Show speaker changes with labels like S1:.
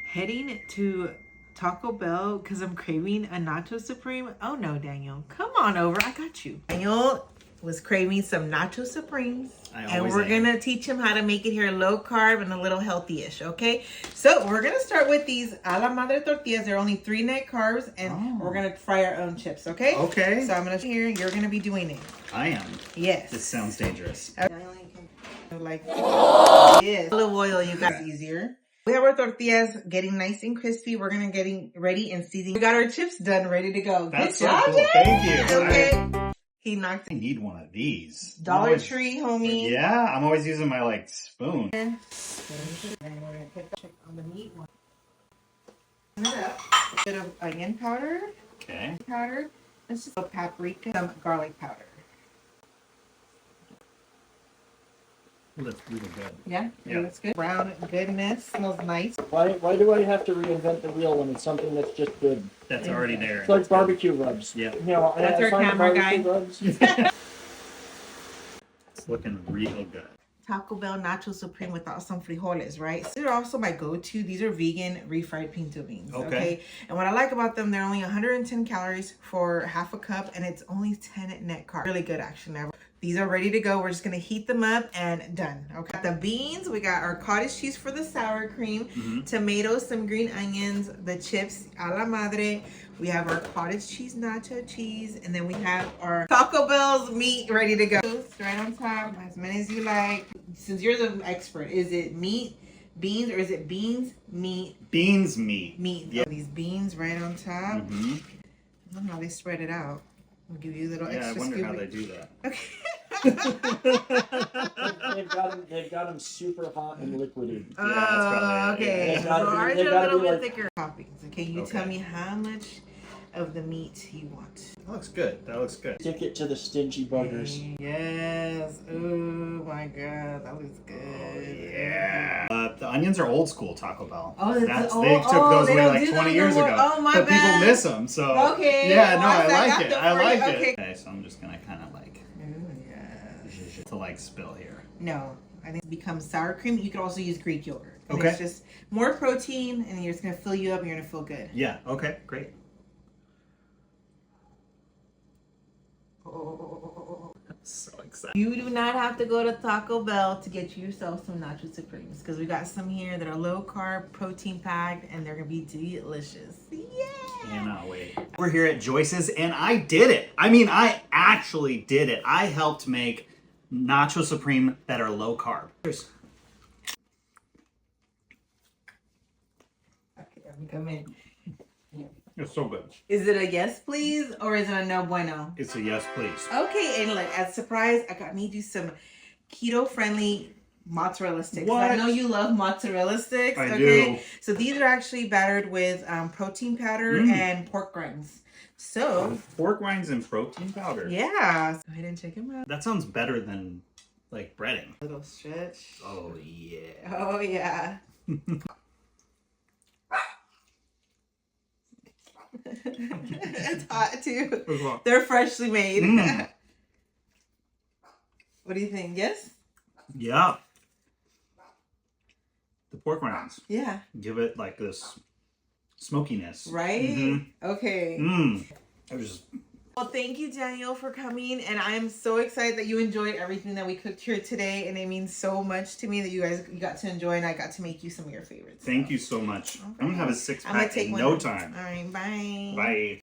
S1: heading to Taco Bell because I'm craving a Nacho Supreme. Oh no, Daniel. Come on over. I got you. Daniel was craving some Nacho Supremes. And we're going to teach him how to make it here low carb and a little healthy-ish, okay? So we're going to start with these a la madre tortillas. They're only 3 net carbs, and we're going to fry our own chips, okay?
S2: Okay.
S1: So I'm going to here. You're going to be doing it.
S2: I am.
S1: Yes.
S2: This sounds dangerous.
S1: Like, yes. A little oil, you guys, easier. We have our tortillas getting nice and crispy. We're going to getting ready and seasoning. We got our chips done, ready to go.
S2: That's
S1: Good job,
S2: so cool. Thank you.
S1: Okay. He knocked it.
S2: I need one of these.
S1: Dollar Tree, homie.
S2: Yeah, I'm always using my spoon.
S1: And we're going to check on the meat one. A bit of onion powder.
S2: Okay.
S1: Powder. This is paprika. Some garlic powder.
S2: Looks really good.
S1: Yeah, it looks good. Brown goodness. Smells nice.
S3: Why do I have to reinvent the wheel when it's something that's just good?
S2: That's already there.
S3: It's like barbecue rubs.
S2: Yeah.
S3: You know,
S1: That's our camera guy.
S3: Rubs.
S2: It's looking real good.
S1: Taco Bell Nacho Supreme without some frijoles, right? So they're also my go-to. These are vegan refried pinto beans, okay? And what I like about them, they're only 110 calories for half a cup, and it's only 10 net carbs. Really good, actually. These are ready to go. We're just going to heat them up and done, okay? The beans, we got our cottage cheese for the sour cream, tomatoes, some green onions, the chips a la madre. We have our cottage cheese nacho cheese, and then we have our Taco Bell's meat ready to go. Right on top, as many as you like. Since you're the expert, is it meat, beans, or is it beans, meat?
S2: Beans, meat.
S1: Meat. Yeah. These beans right on top. I don't know how they spread it out. I'll give you a little extra.
S2: Yeah, I wonder how they do that.
S1: Okay.
S3: they've got them super hot and liquidy.
S1: Yeah, that's probably
S3: okay.
S1: So ours are a little bit thicker toppings. Okay, you tell me how much of the meat you want.
S2: That looks good. That looks good.
S3: Stick it to the stingy buggers.
S1: Yes. Oh my God, that looks good.
S2: Oh, yeah. The onions are old school Taco Bell.
S1: Oh,
S2: they took those away like 20 years ago.
S1: Oh my
S2: but
S1: bad.
S2: people miss them, so
S1: okay.
S2: Yeah, no,
S1: well,
S2: I like it. I like it.
S1: Okay.
S2: Okay, so I'm just gonna kind of like to spill here.
S1: No, I think it becomes sour cream. You could also use Greek yogurt. And
S2: Okay.
S1: It's just more protein, and you're just gonna fill you up, and you're gonna feel good.
S2: Yeah. Okay. Great. I'm so excited.
S1: You do not have to go to Taco Bell to get yourself some Nacho Supremes, because we got some here that are low carb, protein packed, and they're gonna be delicious. Yeah.
S2: Cannot wait. We're here at Joyce's, and I did it. I mean, I actually did it. I helped make Nacho Supreme that are low carb. Cheers.
S1: Okay, let me come in.
S2: It's so good.
S1: Is it a yes, please, or is it a no bueno?
S2: It's a yes, please.
S1: Okay, and like as a surprise, I got made you some keto-friendly mozzarella sticks.
S2: What?
S1: I know you love mozzarella sticks.
S2: I
S1: okay?
S2: do.
S1: So these are actually battered with protein powder and pork rinds. So
S2: pork rinds and protein powder.
S1: yeah, so go ahead and check them out.
S2: That sounds better than like breading.
S1: Little stretch.
S2: Oh yeah.
S1: Oh yeah. It's hot too. They're freshly made. What do you think? Yes?
S2: Yeah. The pork rinds.
S1: Yeah.
S2: Give it like this smokiness.
S1: Right? Okay.
S2: I was just...
S1: Well, thank you, Daniel, for coming. And I am so excited that you enjoyed everything that we cooked here today. And it means so much to me that you got to enjoy, and I got to make you some of your favorites.
S2: Thank you so much.
S1: Okay.
S2: I'm going to have a 6-pack in no time.
S1: All right, bye.
S2: Bye.